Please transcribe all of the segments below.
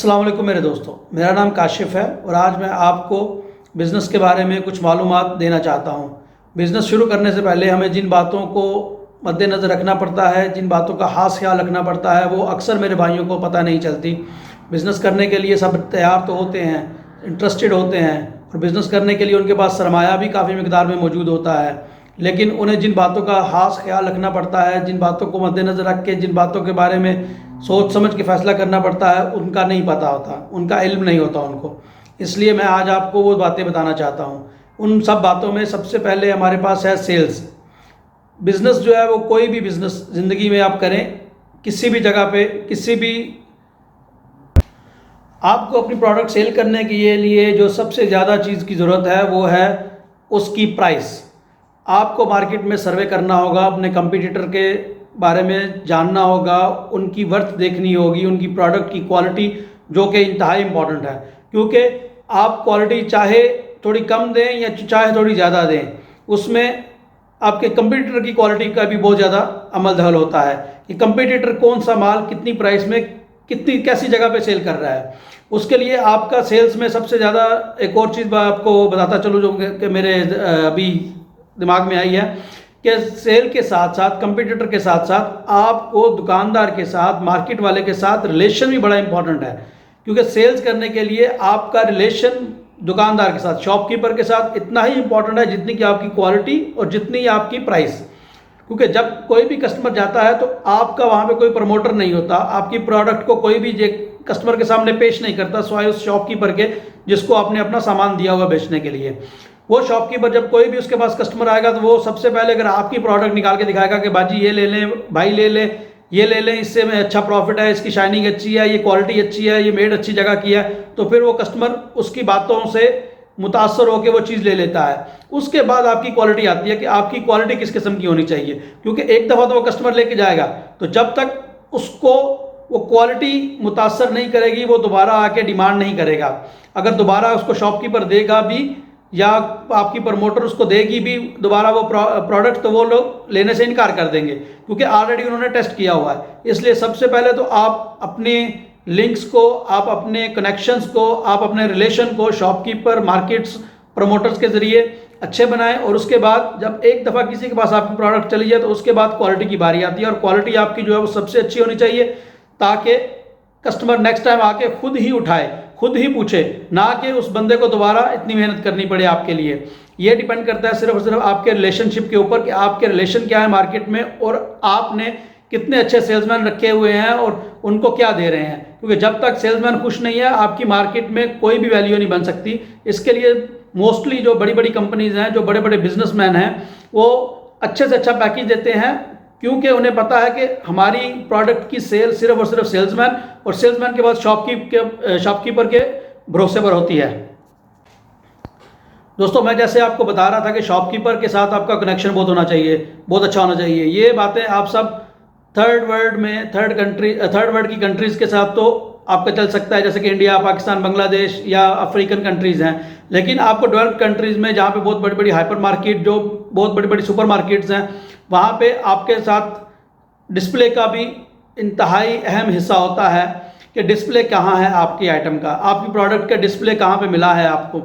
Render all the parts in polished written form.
अस्सलाम वालेकुम मेरे दोस्तों, मेरा नाम काशिफ़ है और आज मैं आपको बिज़नेस के बारे में कुछ मालूमात देना चाहता हूँ। बिज़नेस शुरू करने से पहले हमें जिन बातों को मद्देनज़र रखना पड़ता है, जिन बातों का ख़ास ख्याल रखना पड़ता है, वो अक्सर मेरे भाइयों को पता नहीं चलती। बिज़नेस करने के लिए सब तैयार तो होते हैं, इंटरेस्टेड होते हैं और बिज़नेस करने के लिए उनके पास सरमाया भी काफ़ी मिक़दार में मौजूद होता है, लेकिन उन्हें जिन बातों का ख़ास ख्याल रखना पड़ता है, जिन बातों को मद्देनज़र रख के जिन बातों के बारे में सोच समझ के फ़ैसला करना पड़ता है, उनका नहीं पता होता, उनका इल्म नहीं होता उनको। इसलिए मैं आज आपको वो बातें बताना चाहता हूँ। उन सब बातों में सबसे पहले हमारे पास है सेल्स। बिज़नेस जो है वो कोई भी बिज़नेस ज़िंदगी में आप करें, किसी भी जगह पे, किसी भी आपको अपनी प्रोडक्ट सेल करने के लिए जो सबसे ज़्यादा चीज़ की ज़रूरत है वो है उसकी प्राइस। आपको मार्केट में सर्वे करना होगा, अपने कंपटीटर के बारे में जानना होगा, उनकी वर्थ देखनी होगी, उनकी प्रोडक्ट की क्वालिटी जो कि इंतहाई इम्पॉर्टेंट है, क्योंकि आप क्वालिटी चाहे थोड़ी कम दें या चाहे थोड़ी ज़्यादा दें, उसमें आपके कंपटीटर की क्वालिटी का भी बहुत ज़्यादा अमल दखल होता है कि कंपटीटर कौन सा माल कितनी प्राइस में कितनी कैसी जगह पे सेल कर रहा है। उसके लिए आपका सेल्स में सबसे ज़्यादा एक और चीज़ मैं आपको बताता चलूँ जो कि मेरे अभी दिमाग में आई है कि सेल के साथ साथ कंपटीटर के साथ साथ आपको दुकानदार के साथ, मार्केट वाले के साथ रिलेशन भी बड़ा इंपॉर्टेंट है, क्योंकि सेल्स करने के लिए आपका रिलेशन दुकानदार के साथ, शॉपकीपर के साथ इतना ही इंपॉर्टेंट है जितनी कि आपकी क्वालिटी और जितनी आपकी प्राइस। क्योंकि जब कोई भी कस्टमर जाता है तो आपका वहाँ पे कोई प्रमोटर नहीं होता, आपकी प्रोडक्ट को कोई भी कस्टमर के सामने पेश नहीं करता सिवाय उस शॉपकीपर के जिसको आपने अपना सामान दिया हुआ बेचने के लिए। वो शॉपकीपर जब कोई भी उसके पास कस्टमर आएगा तो वो सबसे पहले अगर आपकी प्रोडक्ट निकाल के दिखाएगा कि बाजी ये ले लें, भाई ले लें, ये ले लें, इससे में अच्छा प्रॉफिट है, इसकी शाइनिंग अच्छी है, ये क्वालिटी अच्छी है, ये मेड अच्छी जगह की है, तो फिर वो कस्टमर उसकी बातों से मुतासर होकर वो चीज़ ले लेता है। उसके बाद आपकी क्वालिटी आती है कि आपकी क्वालिटी किस किस्म की होनी चाहिए, क्योंकि एक दफ़ा तो वो कस्टमर लेके जाएगा, तो जब तक उसको वो क्वालिटी मुतासर नहीं करेगी वो दोबारा आके डिमांड नहीं करेगा। अगर दोबारा उसको शॉपकीपर देगा भी या आपकी प्रमोटर उसको देगी भी दोबारा वो प्रोडक्ट, तो वो लोग लेने से इनकार कर देंगे, क्योंकि ऑलरेडी उन्होंने टेस्ट किया हुआ है। इसलिए सबसे पहले तो आप अपने लिंक्स को, आप अपने कनेक्शंस को, आप अपने रिलेशन को शॉपकीपर, मार्केट्स, प्रमोटर्स के ज़रिए अच्छे बनाएं, और उसके बाद जब एक दफ़ा किसी के पास आपकी प्रोडक्ट चली जाए तो उसके बाद क्वालिटी की बारी आती है, और क्वालिटी आपकी जो है वो सबसे अच्छी होनी चाहिए ताकि कस्टमर नेक्स्ट टाइम आके खुद ही उठाए, खुद ही पूछे, ना कि उस बंदे को दोबारा इतनी मेहनत करनी पड़े आपके लिए। ये डिपेंड करता है सिर्फ और सिर्फ आपके रिलेशनशिप के ऊपर कि आपके रिलेशन क्या है मार्केट में और आपने कितने अच्छे सेल्समैन रखे हुए हैं और उनको क्या दे रहे हैं, क्योंकि जब तक सेल्समैन खुश नहीं है आपकी मार्केट में कोई भी वैल्यू नहीं बन सकती। इसके लिए मोस्टली जो बड़ी बड़ी कंपनीज हैं, जो बड़े बड़े बिजनेसमैन हैं, वो अच्छे से अच्छा पैकेज देते हैं, क्योंकि उन्हें पता है कि हमारी प्रोडक्ट की सेल सिर्फ और सिर्फ सेल्समैन और सेल्समैन के बाद शॉपकीपर के भरोसे पर होती है। दोस्तों, मैं जैसे आपको बता रहा था कि शॉपकीपर के साथ आपका कनेक्शन बहुत होना चाहिए, बहुत अच्छा होना चाहिए। ये बातें आप सब थर्ड वर्ल्ड की कंट्रीज़ के साथ तो आपका चल सकता है, जैसे कि इंडिया, पाकिस्तान, बांग्लादेश या अफ्रीकन कंट्रीज़ हैं, लेकिन आपको डेवलप्ड कंट्रीज़ में जहाँ पे बहुत बड़ी बड़ी हाइपर मार्केट, जो बहुत बड़ी बड़ी सुपर मार्केट्स हैं, वहाँ पे आपके साथ डिस्प्ले का भी इंतहाई अहम हिस्सा होता है कि डिस्प्ले कहाँ है आपकी आइटम का, आपकी प्रोडक्ट का डिस्प्ले कहाँ पे मिला है आपको।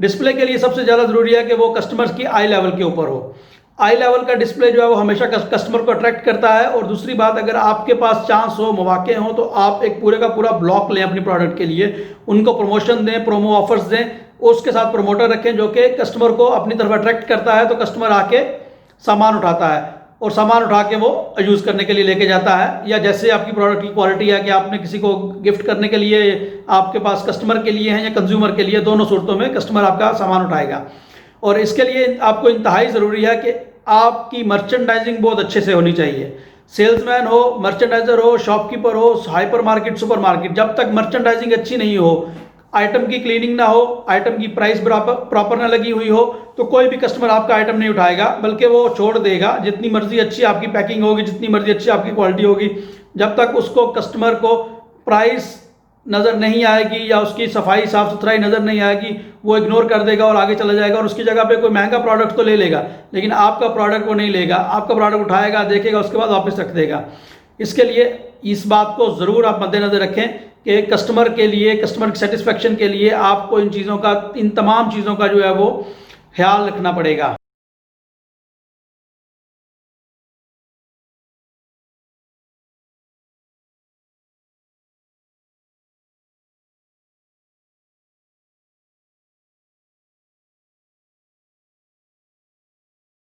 डिस्प्ले के लिए सबसे ज़्यादा ज़रूरी है कि वो कस्टमर्स की आई लेवल के ऊपर हो। आई लेवल का डिस्प्ले जो है वो हमेशा कस्टमर को अट्रैक्ट करता है। और दूसरी बात, अगर आपके पास चांस हो, मौके हों, तो आप एक पूरे का पूरा ब्लॉक लें अपनी प्रोडक्ट के लिए, उनको प्रमोशन दें, प्रोमो ऑफर्स दें, उसके साथ प्रमोटर रखें जो कि कस्टमर को अपनी तरफ अट्रैक्ट करता है, तो कस्टमर आके सामान उठाता है और सामान उठा के वो यूज़ करने के लिए लेके जाता है। या जैसे आपकी प्रोडक्ट की क्वालिटी है कि आपने किसी को गिफ्ट करने के लिए, आपके पास कस्टमर के लिए है या कंज्यूमर के लिए, दोनों सूरतों में कस्टमर आपका सामान उठाएगा। और इसके लिए आपको इंतहाई ज़रूरी है कि आपकी मर्चेंडाइजिंग बहुत अच्छे से होनी चाहिए। सेल्समैन हो, मर्चेंडाइजर हो, शॉपकीपर हो, हाइपर मार्केट, सुपर मार्केट, जब तक मर्चेंडाइजिंग अच्छी नहीं हो, आइटम की क्लीनिंग ना हो, आइटम की प्राइस प्रॉपर ना लगी हुई हो, तो कोई भी कस्टमर आपका आइटम नहीं उठाएगा, बल्कि वो छोड़ देगा। जितनी मर्जी अच्छी आपकी पैकिंग होगी, जितनी मर्जी अच्छी आपकी क्वालिटी होगी, जब तक उसको कस्टमर को प्राइस नज़र नहीं आएगी या उसकी सफाई साफ़ सुथराई नज़र नहीं आएगी, वो इग्नोर कर देगा और आगे चला जाएगा और उसकी जगह पे कोई महंगा प्रोडक्ट तो ले लेगा, लेकिन आपका प्रोडक्ट वो नहीं लेगा। आपका प्रोडक्ट उठाएगा, देखेगा, उसके बाद वापस रख देगा। इसके लिए इस बात को ज़रूर आप मद्देनज़र रखें कि कस्टमर के लिए, कस्टमर की सेटिस्फेक्शन के लिए आपको इन तमाम चीज़ों का जो है वो ख्याल रखना पड़ेगा।